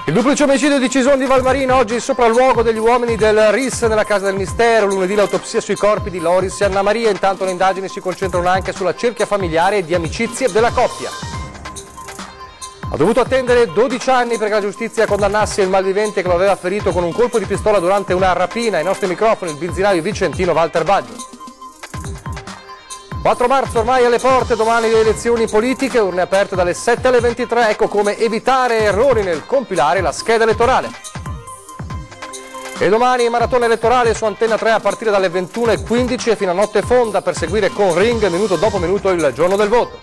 Il duplice omicidio di Cison di Valmarino, oggi il sopralluogo degli uomini del RIS nella Casa del Mistero, lunedì l'autopsia sui corpi di Loris e Anna Maria, intanto le indagini si concentrano anche sulla cerchia familiare e di amicizie della coppia. Ha dovuto attendere 12 anni perché la giustizia condannasse il malvivente che lo aveva ferito con un colpo di pistola durante una rapina. Ai nostri microfoni il benzinaio vicentino Walter Baggio. 4 marzo ormai alle porte, domani le elezioni politiche, urne aperte dalle 7 alle 23, ecco come evitare errori nel compilare la scheda elettorale. E domani maratona elettorale su Antenna 3 a partire dalle 21:15 e fino a notte fonda per seguire con Ring minuto dopo minuto il giorno del voto.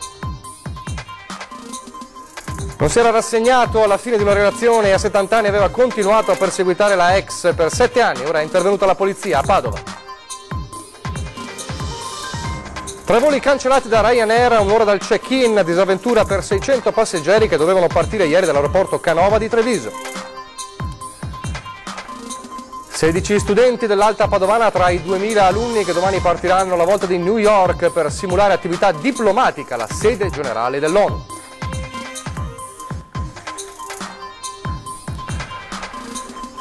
Non si era rassegnato alla fine di una relazione e a 70 anni aveva continuato a perseguitare la ex per 7 anni, ora è intervenuta la polizia a Padova. 3 voli cancellati da Ryanair a un'ora dal check-in, disavventura per 600 passeggeri che dovevano partire ieri dall'aeroporto Canova di Treviso. 16 studenti dell'Alta Padovana tra i 2000 alunni che domani partiranno alla volta di New York per simulare attività diplomatica alla sede generale dell'ONU.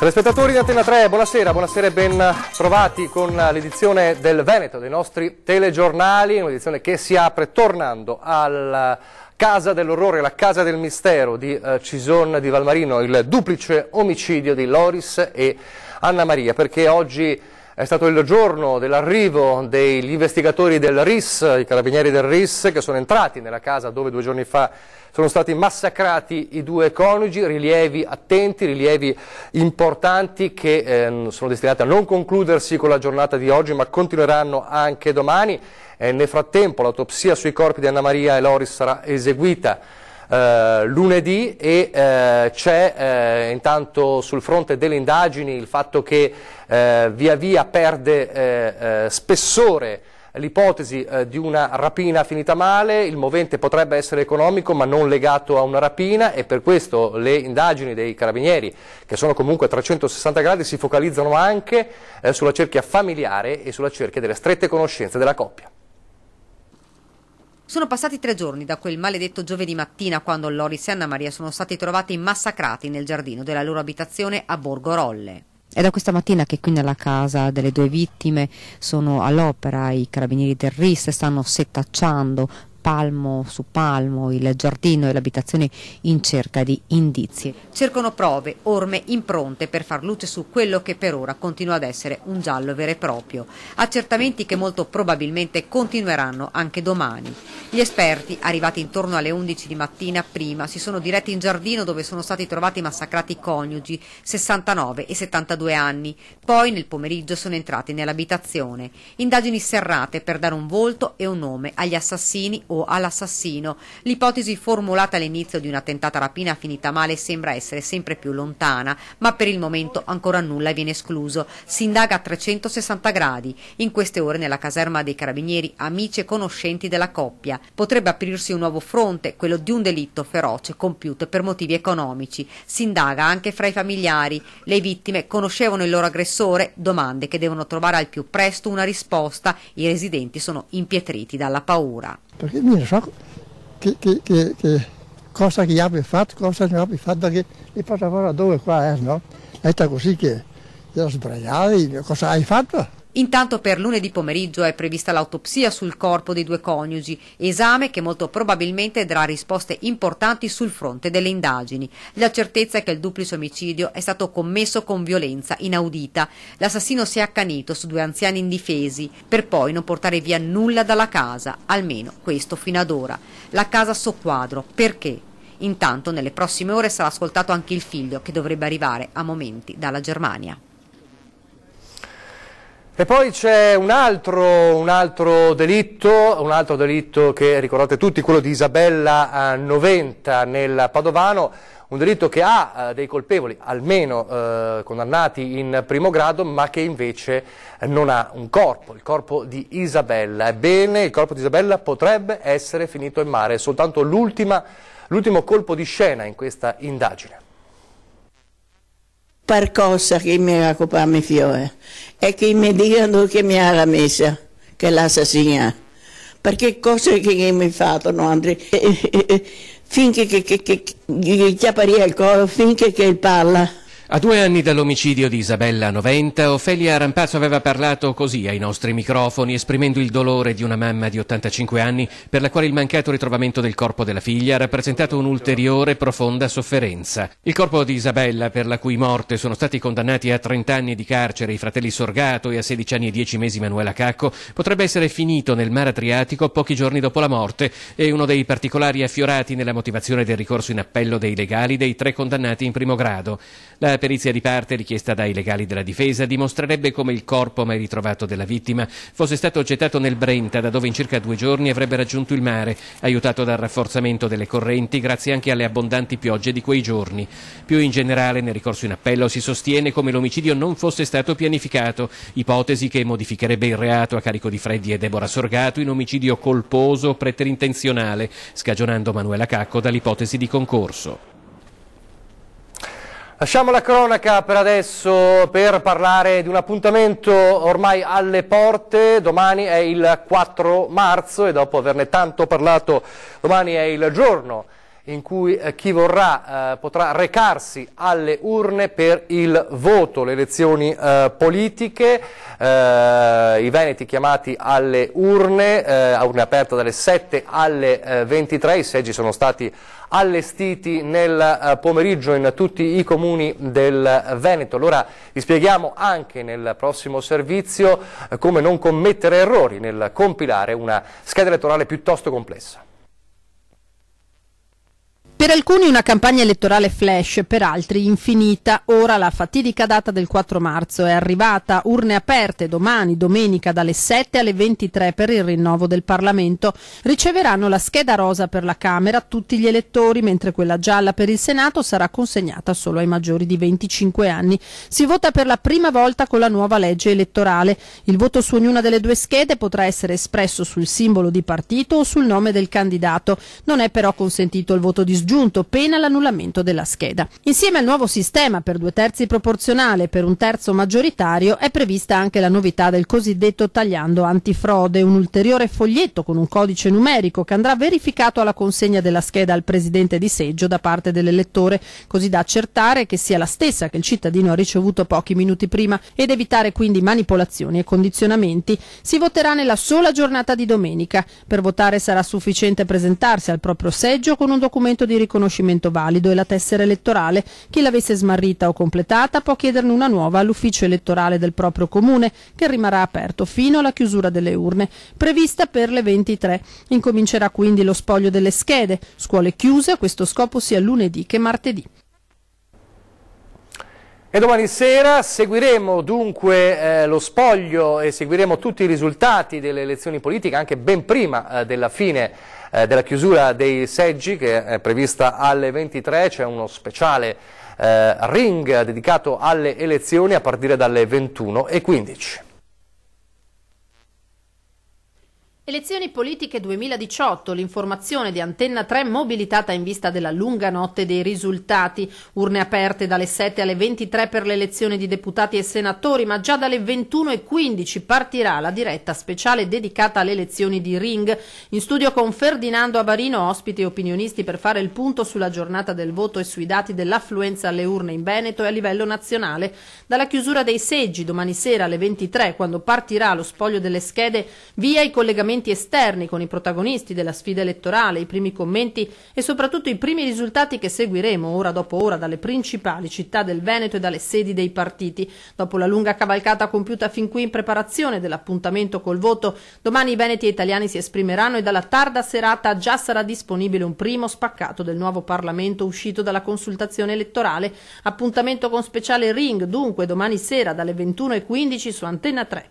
Telespettatori di Antenna 3, buonasera e ben trovati con l'edizione del Veneto dei nostri telegiornali, un'edizione che si apre tornando alla Casa dell'Orrore, la Casa del Mistero di Cison di Valmarino, il duplice omicidio di Loris e Anna Maria, perché oggi è stato il giorno dell'arrivo degli investigatori del RIS, i carabinieri del RIS, che sono entrati nella casa dove 2 giorni fa sono stati massacrati i 2 coniugi, rilievi attenti, rilievi importanti che sono destinati a non concludersi con la giornata di oggi, ma continueranno anche domani. Nel frattempo l'autopsia sui corpi di Anna Maria e Loris sarà eseguita lunedì e c'è intanto sul fronte delle indagini il fatto che via via perde spessore l'ipotesi di una rapina finita male. Il movente potrebbe essere economico ma non legato a una rapina, e per questo le indagini dei carabinieri, che sono comunque a 360 gradi, si focalizzano anche sulla cerchia familiare e sulla cerchia delle strette conoscenze della coppia. Sono passati 3 giorni da quel maledetto giovedì mattina, quando Loris e Anna Maria sono stati trovati massacrati nel giardino della loro abitazione a Borgo Rolle. È da questa mattina che qui nella casa delle 2 vittime sono all'opera i carabinieri del RIS, stanno setacciando palmo su palmo il giardino e l'abitazione in cerca di indizi. Cercano prove, orme, impronte per far luce su quello che per ora continua ad essere un giallo vero e proprio. Accertamenti che molto probabilmente continueranno anche domani. Gli esperti, arrivati intorno alle 11 di mattina prima, si sono diretti in giardino dove sono stati trovati massacrati i coniugi, 69 e 72 anni. Poi nel pomeriggio sono entrati nell'abitazione. Indagini serrate per dare un volto e un nome agli assassini o all'assassino. L'ipotesi formulata all'inizio di una tentata rapina finita male sembra essere sempre più lontana, ma per il momento ancora nulla viene escluso. Si indaga a 360 gradi. In queste ore nella caserma dei carabinieri amici e conoscenti della coppia. Potrebbe aprirsi un nuovo fronte, quello di un delitto feroce compiuto per motivi economici. Si indaga anche fra i familiari. Le vittime conoscevano il loro aggressore? Domande che devono trovare al più presto una risposta. I residenti sono impietriti dalla paura. Perché io non so che cosa che abbia fatto, cosa non abbia fatto, perché le passavano dove qua, no? È stato così che ero sbagliato, cosa hai fatto? Intanto per lunedì pomeriggio è prevista l'autopsia sul corpo dei 2 coniugi, esame che molto probabilmente darà risposte importanti sul fronte delle indagini. La certezza è che il duplice omicidio è stato commesso con violenza inaudita. L'assassino si è accanito su 2 anziani indifesi per poi non portare via nulla dalla casa, almeno questo fino ad ora. La casa soqquadro, perché? Intanto nelle prossime ore sarà ascoltato anche il figlio, che dovrebbe arrivare a momenti dalla Germania. E poi c'è un altro delitto che ricordate tutti, quello di Isabella Noventa nel Padovano, un delitto che ha dei colpevoli, almeno condannati in primo grado, ma che invece non ha un corpo, il corpo di Isabella. Ebbene, il corpo di Isabella potrebbe essere finito in mare, è soltanto l'ultimo colpo di scena in questa indagine. Per cosa che mi raccomando mio figlio e che mi dicano che mi ha messa, che l'assassina, perché cose che mi fanno, no, Andrea? finché gli chiapparia il collo, finché che parla. A 2 anni dall'omicidio di Isabella a Noventa, Ofelia Rampazzo aveva parlato così ai nostri microfoni, esprimendo il dolore di una mamma di 85 anni per la quale il mancato ritrovamento del corpo della figlia ha rappresentato un'ulteriore profonda sofferenza. Il corpo di Isabella, per la cui morte sono stati condannati a 30 anni di carcere i fratelli Sorgato e a 16 anni e 10 mesi Manuela Cacco, potrebbe essere finito nel mare Adriatico pochi giorni dopo la morte, e uno dei particolari affiorati nella motivazione del ricorso in appello dei legali dei 3 condannati in primo grado. La perizia di parte richiesta dai legali della difesa dimostrerebbe come il corpo mai ritrovato della vittima fosse stato gettato nel Brenta, da dove in circa 2 giorni avrebbe raggiunto il mare, aiutato dal rafforzamento delle correnti grazie anche alle abbondanti piogge di quei giorni. Più in generale, nel ricorso in appello si sostiene come l'omicidio non fosse stato pianificato, ipotesi che modificherebbe il reato a carico di Freddy e Deborah Sorgato in omicidio colposo preterintenzionale, scagionando Manuela Cacco dall'ipotesi di concorso. Lasciamo la cronaca per adesso per parlare di un appuntamento ormai alle porte. Domani è il 4 marzo e dopo averne tanto parlato, domani è il giorno in cui chi vorrà potrà recarsi alle urne per il voto, le elezioni politiche, i veneti chiamati alle urne, a urne aperte dalle 7 alle 23, i seggi sono stati allestiti nel pomeriggio in tutti i comuni del Veneto. Allora vi spieghiamo anche nel prossimo servizio come non commettere errori nel compilare una scheda elettorale piuttosto complessa. Per alcuni una campagna elettorale flash, per altri infinita. Ora la fatidica data del 4 marzo è arrivata. Urne aperte domani, domenica, dalle 7 alle 23 per il rinnovo del Parlamento. Riceveranno la scheda rosa per la Camera tutti gli elettori, mentre quella gialla per il Senato sarà consegnata solo ai maggiori di 25 anni. Si vota per la prima volta con la nuova legge elettorale. Il voto su ognuna delle 2 schede potrà essere espresso sul simbolo di partito o sul nome del candidato. Non è però consentito il voto disgiunto, pena l'annullamento della scheda. Insieme al nuovo sistema per 2/3 proporzionale e per 1/3 maggioritario è prevista anche la novità del cosiddetto tagliando antifrode, un ulteriore foglietto con un codice numerico che andrà verificato alla consegna della scheda al presidente di seggio da parte dell'elettore, così da accertare che sia la stessa che il cittadino ha ricevuto pochi minuti prima ed evitare quindi manipolazioni e condizionamenti. Si voterà nella sola giornata di domenica. Per votare sarà sufficiente presentarsi al proprio seggio con un documento di riconoscimento valido e la tessera elettorale. Chi l'avesse smarrita o completata può chiederne una nuova all'ufficio elettorale del proprio comune, che rimarrà aperto fino alla chiusura delle urne, prevista per le 23. Incomincerà quindi lo spoglio delle schede, scuole chiuse a questo scopo sia lunedì che martedì. E domani sera seguiremo dunque lo spoglio e seguiremo tutti i risultati delle elezioni politiche, anche ben prima della fine della chiusura dei seggi, che è prevista alle 23. C'è uno speciale ring dedicato alle elezioni a partire dalle 21:15. Elezioni politiche 2018, l'informazione di Antenna 3 mobilitata in vista della lunga notte dei risultati. Urne aperte dalle 7 alle 23 per l'elezione di deputati e senatori, ma già dalle 21:15 partirà la diretta speciale dedicata alle elezioni di ring. In studio con Ferdinando Abarino, ospiti e opinionisti per fare il punto sulla giornata del voto e sui dati dell'affluenza alle urne in Veneto e a livello nazionale. Dalla chiusura dei seggi domani sera alle 23, quando partirà lo spoglio delle schede, via i collegamenti esterni con i protagonisti della sfida elettorale, i primi commenti e soprattutto i primi risultati che seguiremo ora dopo ora dalle principali città del Veneto e dalle sedi dei partiti. Dopo la lunga cavalcata compiuta fin qui in preparazione dell'appuntamento col voto, domani i veneti e italiani si esprimeranno e dalla tarda serata già sarà disponibile un primo spaccato del nuovo Parlamento uscito dalla consultazione elettorale. Appuntamento con speciale ring dunque domani sera dalle 21:15 su Antenna 3.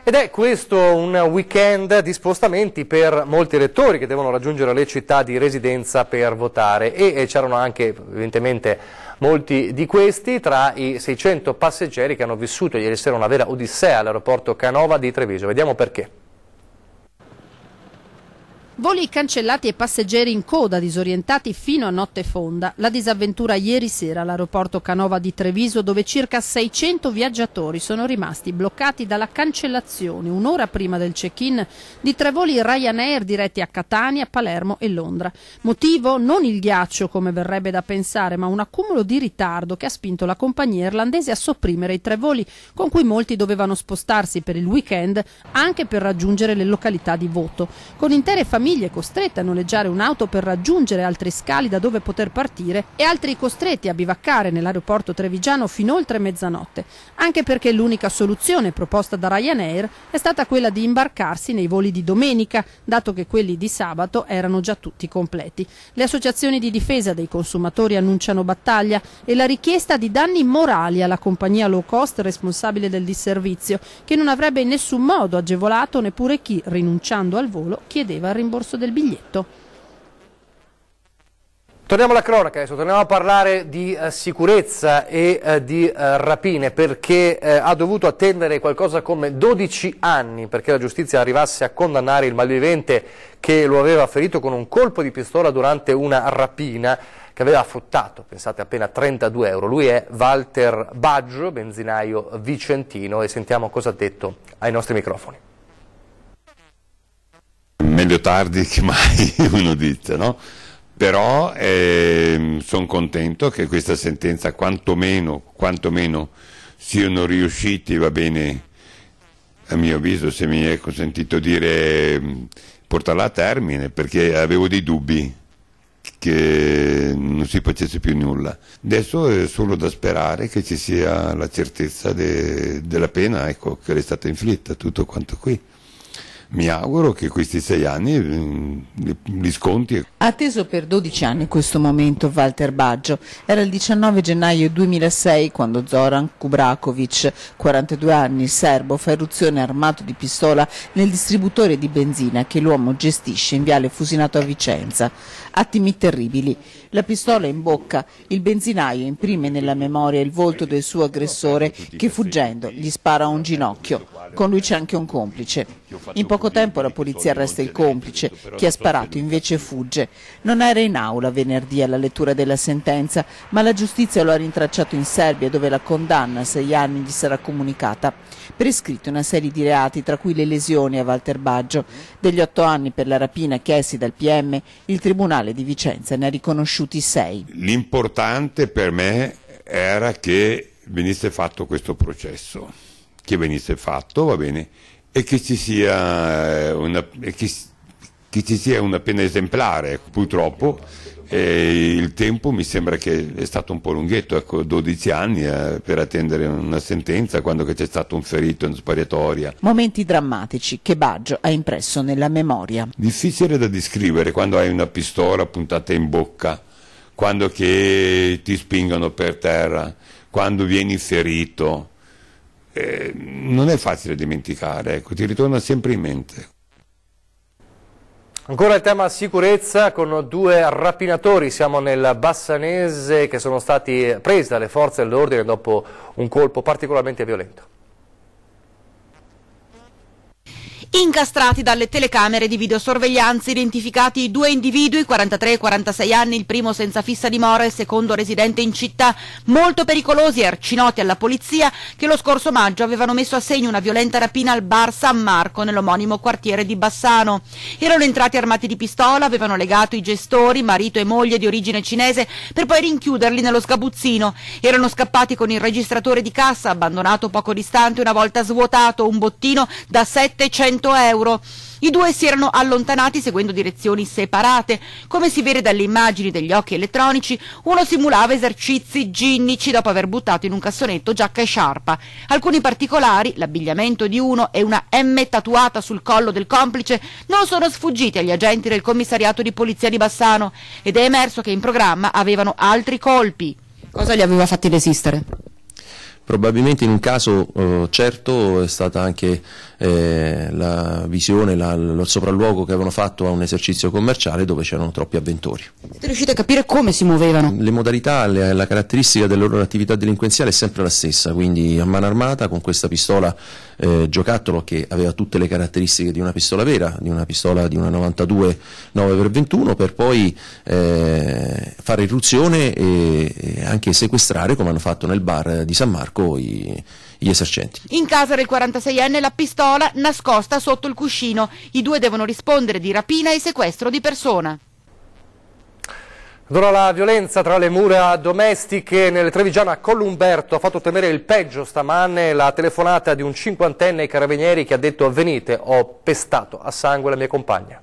Ed è questo un weekend di spostamenti per molti elettori che devono raggiungere le città di residenza per votare, e c'erano anche evidentemente molti di questi tra i 600 passeggeri che hanno vissuto ieri sera una vera odissea all'aeroporto Canova di Treviso. Vediamo perché. Voli cancellati e passeggeri in coda, disorientati fino a notte fonda. La disavventura ieri sera all'aeroporto Canova di Treviso, dove circa 600 viaggiatori sono rimasti bloccati dalla cancellazione un'ora prima del check-in di 3 voli Ryanair diretti a Catania, Palermo e Londra. Motivo? Non il ghiaccio, come verrebbe da pensare, ma un accumulo di ritardo che ha spinto la compagnia irlandese a sopprimere i 3 voli con cui molti dovevano spostarsi per il weekend, anche per raggiungere le località di voto, con intere famiglie costrette a noleggiare un'auto per raggiungere altri scali da dove poter partire e altri costretti a bivaccare nell'aeroporto trevigiano fino oltre mezzanotte, anche perché l'unica soluzione proposta da Ryanair è stata quella di imbarcarsi nei voli di domenica, dato che quelli di sabato erano già tutti completi. Le associazioni di difesa dei consumatori annunciano battaglia e la richiesta di danni morali alla compagnia low cost responsabile del disservizio, che non avrebbe in nessun modo agevolato neppure chi, rinunciando al volo, chiedeva il rimborso del biglietto. Torniamo alla cronaca adesso, torniamo a parlare di sicurezza e di rapine, perché ha dovuto attendere qualcosa come 12 anni perché la giustizia arrivasse a condannare il malvivente che lo aveva ferito con un colpo di pistola durante una rapina che aveva fruttato, pensate, appena 32 euro. Lui è Walter Baggio, benzinaio vicentino, e sentiamo cosa ha detto ai nostri microfoni. Meglio tardi che mai, uno dice, no? Però sono contento che questa sentenza quantomeno siano riusciti, va bene, a mio avviso, se mi è consentito dire, portarla a termine, perché avevo dei dubbi che non si facesse più nulla. Adesso è solo da sperare che ci sia la certezza della pena, ecco, che è stata inflitta, tutto quanto qui. Mi auguro che questi 6 anni li sconti. Ha atteso per 12 anni questo momento Walter Baggio. Era il 19 gennaio 2006 quando Zoran Kubrakovic, 42 anni, serbo, fa irruzione armato di pistola nel distributore di benzina che l'uomo gestisce in viale Fusinato a Vicenza. Attimi terribili. La pistola in bocca, il benzinaio imprime nella memoria il volto del suo aggressore che, fuggendo, gli spara a un ginocchio. Con lui c'è anche un complice. In poco tempo la polizia arresta il complice, chi ha sparato invece fugge. Non era in aula venerdì alla lettura della sentenza, ma la giustizia lo ha rintracciato in Serbia, dove la condanna a 6 anni gli sarà comunicata. Prescritte una serie di reati, tra cui le lesioni a Walter Baggio. Degli 8 anni per la rapina chiesti dal PM, il Tribunale di Vicenza ne ha riconosciuti 6. L'importante per me era che venisse fatto questo processo, che venisse fatto, va bene, e che ci sia una pena esemplare. Purtroppo il tempo mi sembra che è stato un po' lunghetto, ecco, 12 anni per attendere una sentenza quando c'è stato un ferito in sparatoria. Momenti drammatici che Baggio ha impresso nella memoria. Difficile da descrivere quando hai una pistola puntata in bocca, quando che ti spingono per terra, quando vieni ferito. Non è facile dimenticare, ecco, ti ritorna sempre in mente. Ancora il tema sicurezza con 2 rapinatori, siamo nel Bassanese, che sono stati presi dalle forze dell'ordine dopo un colpo particolarmente violento. Incastrati dalle telecamere di videosorveglianza, identificati 2 individui, 43 e 46 anni, il primo senza fissa dimora e il secondo residente in città, molto pericolosi e arcinoti alla polizia, che lo scorso maggio avevano messo a segno una violenta rapina al bar San Marco nell'omonimo quartiere di Bassano. Erano entrati armati di pistola, avevano legato i gestori, marito e moglie di origine cinese, per poi rinchiuderli nello sgabuzzino. Erano scappati con il registratore di cassa, abbandonato poco distante una volta svuotato, un bottino da 700 euro. I 2 si erano allontanati seguendo direzioni separate. Come si vede dalle immagini degli occhi elettronici, uno simulava esercizi ginnici dopo aver buttato in un cassonetto giacca e sciarpa. Alcuni particolari, l'abbigliamento di uno e una M tatuata sul collo del complice, non sono sfuggiti agli agenti del commissariato di polizia di Bassano, ed è emerso che in programma avevano altri colpi. Cosa li aveva fatti resistere? Probabilmente in un caso certo è stata anche la visione, lo sopralluogo che avevano fatto a un esercizio commerciale dove c'erano troppi avventori. Siete riusciti a capire come si muovevano? Le modalità, la caratteristica della loro attività delinquenziale è sempre la stessa, quindi a mano armata con questa pistola giocattolo che aveva tutte le caratteristiche di una pistola vera, di una pistola di una 92 9x21, per poi fare irruzione e anche sequestrare, come hanno fatto nel bar di San Marco, gli esercenti. In casa del 46enne la pistola nascosta sotto il cuscino. I due devono rispondere di rapina e sequestro di persona. Allora, la violenza tra le mura domestiche nelle Trevigiane a Collumberto ha fatto temere il peggio stamane. La telefonata di un 50enne ai carabinieri che ha detto: venite, ho pestato a sangue la mia compagna.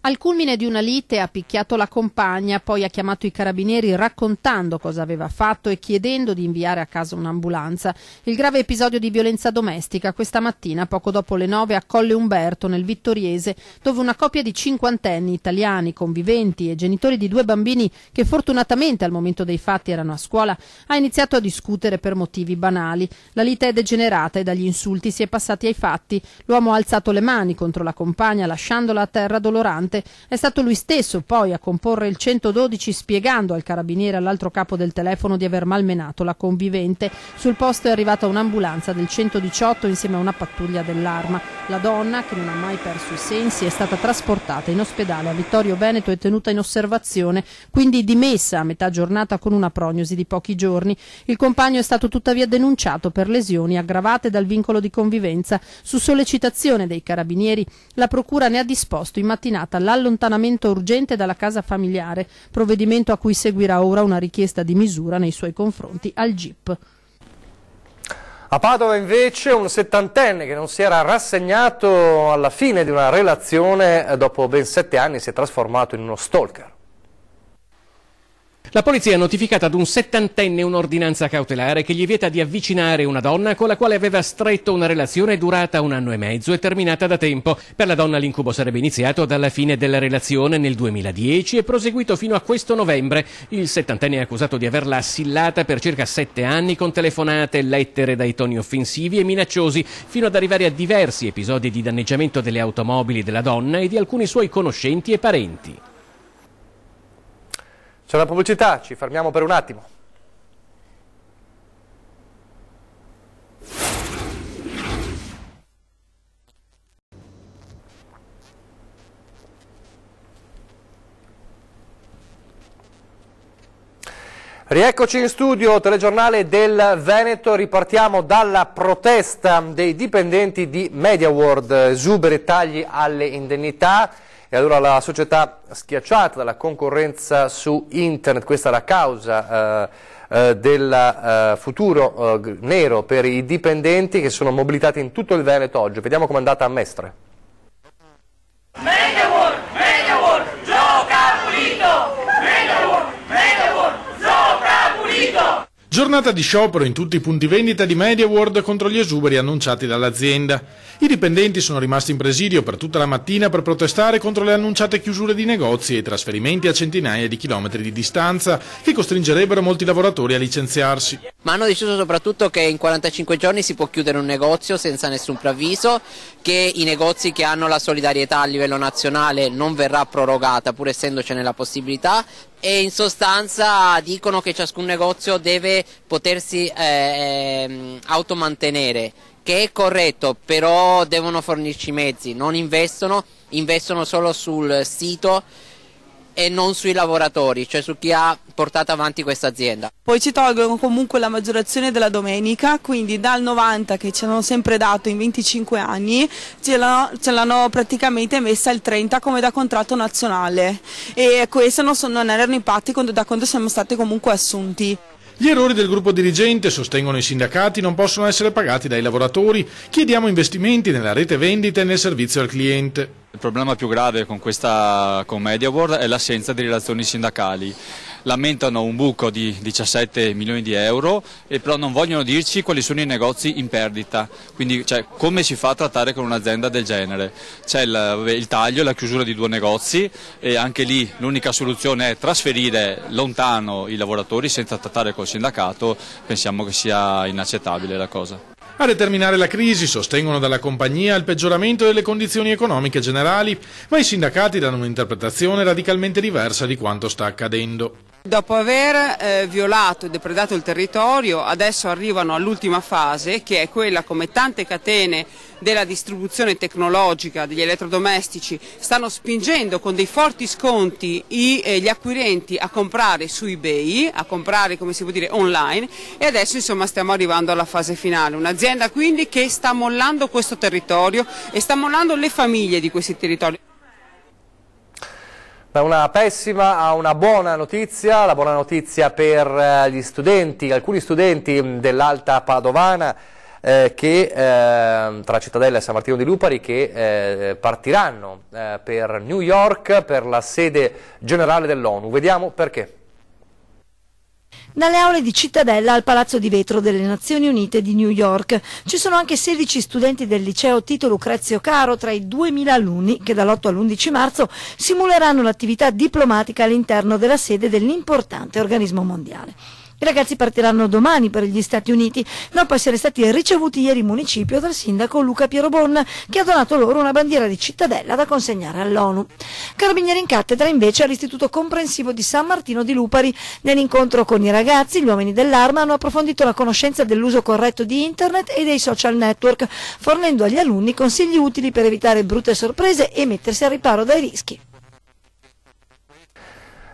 Al culmine di una lite ha picchiato la compagna, poi ha chiamato i carabinieri raccontando cosa aveva fatto e chiedendo di inviare a casa un'ambulanza. Il grave episodio di violenza domestica questa mattina, poco dopo le 9, a Colle Umberto, nel Vittoriese, dove una coppia di cinquantenni italiani, conviventi e genitori di 2 bambini che fortunatamente al momento dei fatti erano a scuola, ha iniziato a discutere per motivi banali. La lite è degenerata e dagli insulti si è passati ai fatti. L'uomo ha alzato le mani contro la compagna lasciandola a terra dolorante. È stato lui stesso poi a comporre il 112 spiegando al carabiniere all'altro capo del telefono di aver malmenato la convivente. Sul posto è arrivata un'ambulanza del 118 insieme a una pattuglia dell'Arma. La donna, che non ha mai perso i sensi, è stata trasportata in ospedale a Vittorio Veneto e tenuta in osservazione, quindi dimessa a metà giornata con una prognosi di pochi giorni. Il compagno è stato tuttavia denunciato per lesioni aggravate dal vincolo di convivenza. Su sollecitazione dei carabinieri, la procura ne ha disposto in mattinata l'allontanamento urgente dalla casa familiare, provvedimento a cui seguirà ora una richiesta di misura nei suoi confronti al GIP. A Padova invece un 70enne che non si era rassegnato alla fine di una relazione, dopo ben 7 anni si è trasformato in uno stalker. La polizia ha notificato ad un 70enne un'ordinanza cautelare che gli vieta di avvicinare una donna con la quale aveva stretto una relazione durata 1 anno e mezzo e terminata da tempo. Per la donna l'incubo sarebbe iniziato dalla fine della relazione nel 2010 e proseguito fino a questo novembre. Il 70enne è accusato di averla assillata per circa 7 anni con telefonate, lettere dai toni offensivi e minacciosi, fino ad arrivare a diversi episodi di danneggiamento delle automobili della donna e di alcuni suoi conoscenti e parenti. C'è una pubblicità, ci fermiamo per un attimo. Rieccoci in studio, telegiornale del Veneto, ripartiamo dalla protesta dei dipendenti di MediaWorld, esuberi tagli alle indennità. E allora la società schiacciata dalla concorrenza su internet, questa è la causa del futuro nero per i dipendenti che sono mobilitati in tutto il Veneto oggi. Vediamo com'è andata a Mestre. MediaWorld, gioca pulito! MediaWorld, gioca pulito! Giornata di sciopero in tutti i punti vendita di MediaWorld contro gli esuberi annunciati dall'azienda. I dipendenti sono rimasti in presidio per tutta la mattina per protestare contro le annunciate chiusure di negozi e trasferimenti a centinaia di chilometri di distanza che costringerebbero molti lavoratori a licenziarsi. Ma hanno deciso soprattutto che in 45 giorni si può chiudere un negozio senza nessun preavviso, che i negozi che hanno la solidarietà a livello nazionale non verrà prorogata pur essendocene la possibilità, e in sostanza dicono che ciascun negozio deve potersi automantenere, che è corretto, però devono fornirci mezzi, non investono solo sul sito e non sui lavoratori, cioè su chi ha portato avanti questa azienda. Poi ci tolgono comunque la maggiorazione della domenica, quindi dal 90 che ci hanno sempre dato in 25 anni, ce l'hanno praticamente messa il 30 come da contratto nazionale, e questi non erano impatti da quando siamo stati comunque assunti. Gli errori del gruppo dirigente, sostengono i sindacati, non possono essere pagati dai lavoratori. Chiediamo investimenti nella rete vendita e nel servizio al cliente. Il problema più grave con MediaWorld è l'assenza di relazioni sindacali. Lamentano un buco di 17 milioni di euro e però non vogliono dirci quali sono i negozi in perdita, quindi come si fa a trattare con un'azienda del genere. C'è il taglio, la chiusura di 2 negozi e anche lì l'unica soluzione è trasferire lontano i lavoratori senza trattare col sindacato. Pensiamo che sia inaccettabile la cosa. A determinare la crisi, sostengono dalla compagnia, il peggioramento delle condizioni economiche generali, ma i sindacati danno un'interpretazione radicalmente diversa di quanto sta accadendo. Dopo aver violato e depredato il territorio, adesso arrivano all'ultima fase, che è quella, come tante catene della distribuzione tecnologica degli elettrodomestici stanno spingendo con dei forti sconti gli acquirenti a comprare su eBay, a comprare, come si può dire, online, e adesso insomma stiamo arrivando alla fase finale. Un'azienda quindi che sta mollando questo territorio e sta mollando le famiglie di questi territori. Da una pessima a una buona notizia, la buona notizia per gli studenti, alcuni studenti dell'Alta Padovana tra Cittadella e San Martino di Lupari che partiranno per New York per la sede generale dell'ONU. Vediamo perché. Dalle aule di Cittadella al Palazzo di Vetro delle Nazioni Unite di New York. Ci sono anche 16 studenti del liceo Tito Lucrezio Caro tra i 2000 alunni che dall'8 all'11 marzo simuleranno l'attività diplomatica all'interno della sede dell'importante organismo mondiale. I ragazzi partiranno domani per gli Stati Uniti, dopo essere stati ricevuti ieri in municipio dal sindaco Luca Pierobon, che ha donato loro una bandiera di Cittadella da consegnare all'ONU. Carabinieri in cattedra invece all'Istituto Comprensivo di San Martino di Lupari. Nell'incontro con i ragazzi, gli uomini dell'Arma hanno approfondito la conoscenza dell'uso corretto di Internet e dei social network, fornendo agli alunni consigli utili per evitare brutte sorprese e mettersi al riparo dai rischi.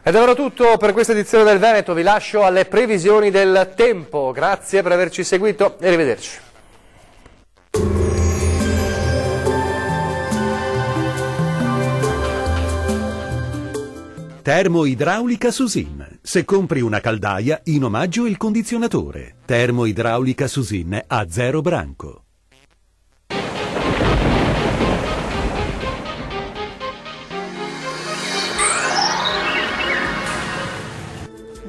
Ed è ora tutto per questa edizione del Veneto, vi lascio alle previsioni del tempo, grazie per averci seguito e arrivederci. Termoidraulica Susin, se compri una caldaia in omaggio il condizionatore. Termoidraulica Susin a 0 branco.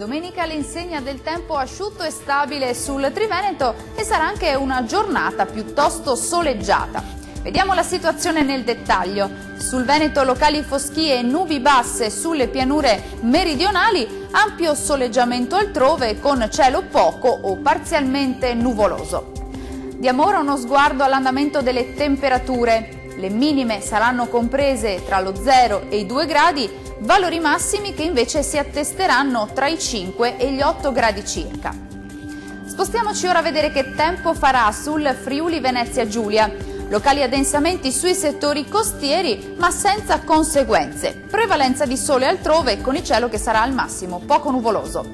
Domenica l'insegna del tempo asciutto e stabile sul Triveneto e sarà anche una giornata piuttosto soleggiata. Vediamo la situazione nel dettaglio. Sul Veneto locali foschie e nubi basse sulle pianure meridionali, ampio soleggiamento altrove con cielo poco o parzialmente nuvoloso. Diamo ora uno sguardo all'andamento delle temperature. Le minime saranno comprese tra lo 0 e i 2 gradi, valori massimi che invece si attesteranno tra i 5 e gli 8 gradi circa. Spostiamoci ora a vedere che tempo farà sul Friuli Venezia Giulia. Locali addensamenti sui settori costieri ma senza conseguenze. Prevalenza di sole altrove con il cielo che sarà al massimo poco nuvoloso.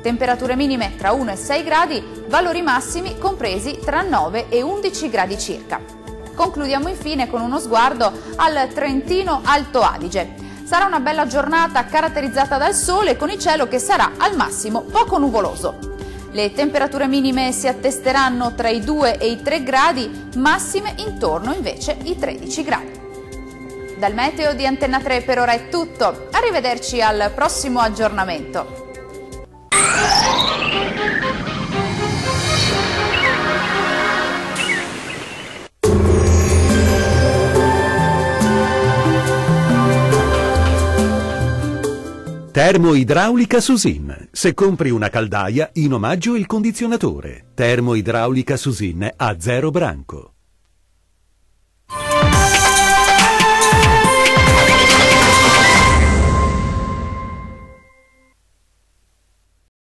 Temperature minime tra 1 e 6 gradi, valori massimi compresi tra 9 e 11 gradi circa. Concludiamo infine con uno sguardo al Trentino Alto Adige. Sarà una bella giornata caratterizzata dal sole con il cielo che sarà al massimo poco nuvoloso. Le temperature minime si attesteranno tra i 2 e i 3 gradi, massime intorno invece i 13 gradi. Dal meteo di Antenna 3 per ora è tutto, arrivederci al prossimo aggiornamento. Termoidraulica Susin, se compri una caldaia in omaggio il condizionatore. Termoidraulica Susin a 0 branco.